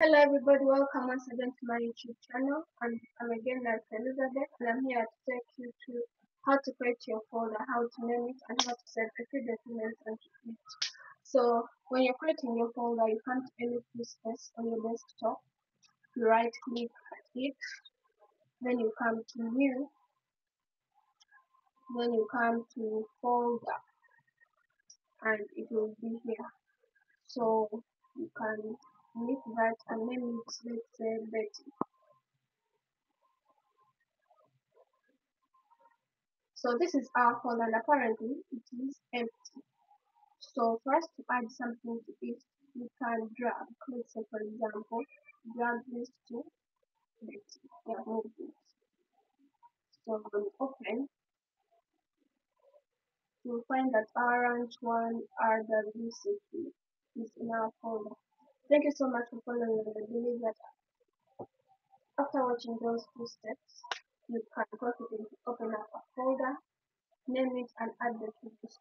Hello everybody, welcome once again to my YouTube channel. I'm again like Elizabeth and I'm here to take you through how to create your folder, how to name it and how to set a few documents onto it. So when you're creating your folder, you can't edit this space on your desktop. You right click at it, then you come to new, then you come to folder and it will be here. So you can make that and name it, let's say Betty. So this is our folder and apparently it is empty. So for us to add something to it, we can drag. Let's say for example, drag this to this. Yeah, move it. So when we open, you'll find that our ranch one RWCP is in our folder. Thank you so much for following and I believe that after watching those two steps, you can go to open up a folder, name it and add the to this.